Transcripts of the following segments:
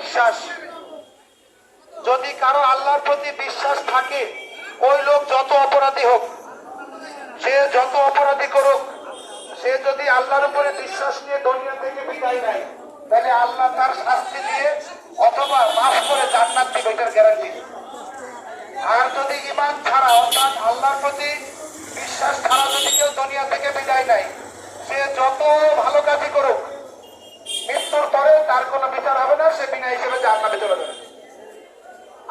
বিশ্বাস। যদি কারো আল্লাহর প্রতি বিশ্বাস থাকে, ওই লোক যত অপরাধী হোক, সে যত অপরাধী করুক, সে যদি আল্লাহর উপরে বিশ্বাস নিয়ে দুনিয়া থেকে বিদায় নেয়, তাহলে আল্লাহ তার শাস্তি দিয়ে অথবা মাফ করে জান্নাত দিবে, এটার গ্যারান্টি। আর যদি ঈমান ছাড়া, অর্থাৎ আল্লাহর প্রতি বিশ্বাস ছাড়া যদি কেউ দুনিয়া থেকে বিদায় নেয়, সে যত ভালো কাজই করুক, মৃত্যুর পরে তার কোনো বিচার হবে না, সে বিনা হিসেবে জান্নাতে চলে যাবে।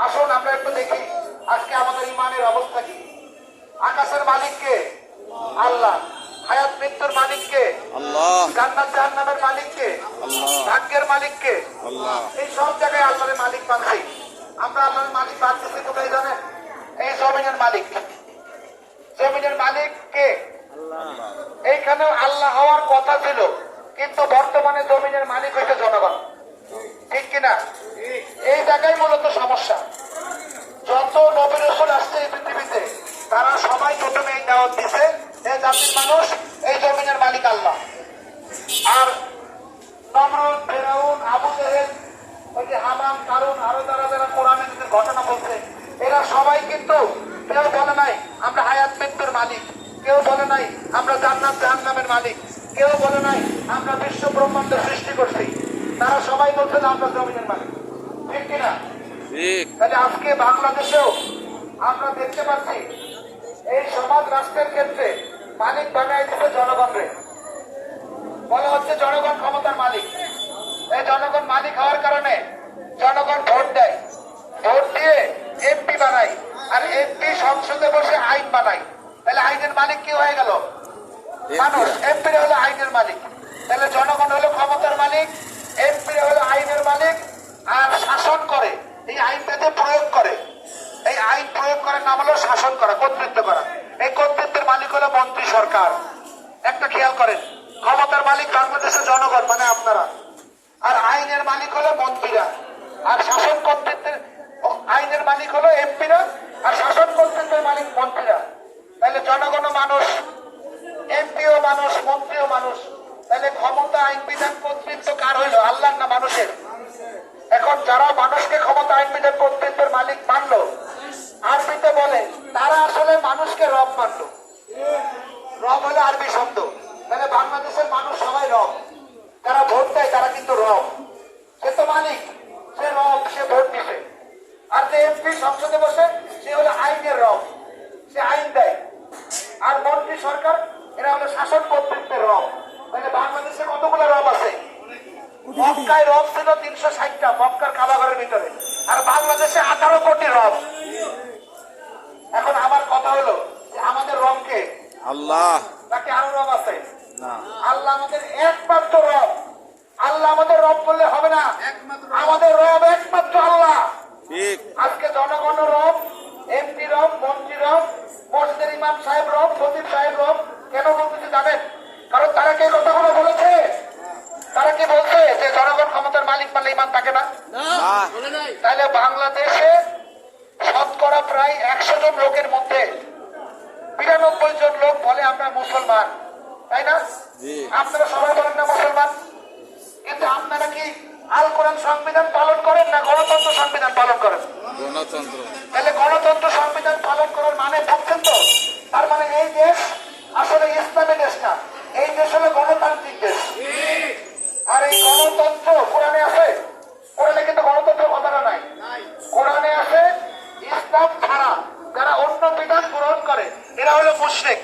আসুন আমরা একটু দেখি আজকে আমাদের ঈমানের অবস্থা কি। আকাশের মালিক কে? আল্লাহ। হায়াত মৃত্যুর মালিক কে? আল্লাহ। জান্নাত জাহান্নামের মালিক কে? আল্লাহ। ভাগ্যের মালিক কে? আল্লাহ। এই সব জায়গায় আল্লাহর মালিক মানছি। আমরা আল্লাহর মালিক মানতেছি কোথায় জানেন? এই জমিনের মালিক। জমিনের মালিক কে? আল্লাহ। এইখানেও আল্লাহ হওয়ার কথা ছিল, কিন্তু বর্তমানে জমিনের মালিক হইতে জনগণ, ঠিক কিনা? এই জায়গায় মূলত সমস্যা। যত নবী রাসূল আসছে এই পৃথিবীতে, তারা সবাই প্রথমে এই দাওয়াত দিছে, এই জাতির মানুষ, এই জমিনের মালিক আল্লাহ। আর নমরুদ, ফিরআউন, আবু জেহেল, ওই যে হামান, কারুন, আরো যারা যারা কোরআনের ঘটনা বলছে, এরা সবাই কিন্তু কেউ বলে নাই আমরা হায়াত মৃত্যুর মালিক, কেউ বলে নাই আমরা জান্নাত জাহান্নামের মালিক, কেউ বলে নাই আমরা বিশ্ব ব্রহ্মাণ্ডের সৃষ্টি করছি। তারা সবাই বলছে আমরা জমিনের মালিক, ঠিক কিনা? তাহলে আজকে বাংলাদেশেও আমরা দেখতে পাচ্ছি এই সমাজ রাষ্ট্রের ক্ষেত্রে মালিক বানাই দিচ্ছে জনগণরে। বলা হচ্ছে জনগণ ক্ষমতার মালিক। এই জনগণ মালিক হওয়ার কারণে জনগণ ভোট দেয়, ভোট দিয়ে এমপি বানায়, আর এমপি সংসদে বসে আইন বানায়। তাহলে আইনের মালিক কি হয়ে গেল? মানুষ। এমপি হলো আইনের মালিক। তাহলে জনগণ হলো ক্ষমতার মালিক, এমপি হলো আইনের মালিক, আর শাসন করে, এই আইনটাতে প্রয়োগ করে। এই আইন প্রয়োগ করার নাম হলো শাসন করা, কর্তৃত্ব করা। এই কর্তৃত্বের মালিক হলো মন্ত্রী সরকার। একটা খেয়াল করেন, ক্ষমতার মালিক বাংলাদেশের জনগণ মানে আপনারা, আর আইনের মালিক হলো মন্ত্রীরা, আর শাসন কর্তৃত্বের আইনের মালিক হলো এমপিরা, আর শাসন কর্তৃত্বের মালিক মন্ত্রীরা। তাহলে জনগণও মানুষ, এমপিও মানুষ, মন্ত্রীও মানুষ। তাহলে ক্ষমতা, আইন বিধান, কর্তৃত্ব কার হইল? আল্লাহর না মানুষের? এখন যারা মানুষকে ক্ষমতা, আইন বিধান, কর্তৃত্বের মালিক মানলো, আরবিতে বলে তারা আসলে মানুষকে রব মানলো। রব হলো আরবি শব্দ। তাহলে বাংলাদেশের মানুষ সবাই রব। যারা ভোট দেয় তারা কিন্তু রব। সে তো মালিক, সে রব, সে ভোট দিছে। আর যে এমপি সংসদে বসে, সে হলো আইনের রব, সে আইন দেয়। আর মন্ত্রী সরকার, এরা হলো শাসন কর্তৃত্বের রব। তাহলে বাংলাদেশে কতগুলো রব আছে? মক্কায় রব ছিল 360টা, মক্কার কাবাঘরের ভিতরে। আর বাংলাদেশে 18 কোটি রব। এখন আমার কথা হলো যে আমাদের রবকে? আল্লাহ। নাকি আরো রব আছে? আল্লাহ আমাদের একমাত্র রব। আল্লাহ আমাদের রব বললে হবে না, আমাদের রব একমাত্র আল্লাহ। আজকে জনগণ রব, এমপি রব, মন্ত্রী রব, মসজিদের ইমাম সাহেব রব, খতিব সাহেব রব। কেন বলতেছে জানেন? কারণ তারা কে কথাগুলো বলেছে? তারা কি বলছে যে জনগণ ক্ষমতার মালিক মানলে ইমান থাকে না? তাহলে বাংলাদেশে শতকরা প্রায় 100 জন লোকের মধ্যে 92 জন লোক বলে আমরা মুসলমান, তাই না? আপনারা সবাই বলেন না মুসলমান, কিন্তু আপনারা কি আল কোরআন সংবিধান পালন করেন না গণতন্ত্র সংবিধান পালন করেন? গণতন্ত্র। তাহলে গণতন্ত্র সংবিধান পালন করার মানে বুঝছেন তো? তার মানে এই দেশ আসলে ইসলামী দেশ না, এই দেশ হলো গণতান্ত্রিক দেশ। আর এই গণতন্ত্র কোরআনে আছে? কোরআনে কিন্তু গণতন্ত্র কথাটা নাই। কোরআনে আছে ইসলাম ছাড়া যারা অন্য বিধান গ্রহণ করে এরা হলো মুশরিক।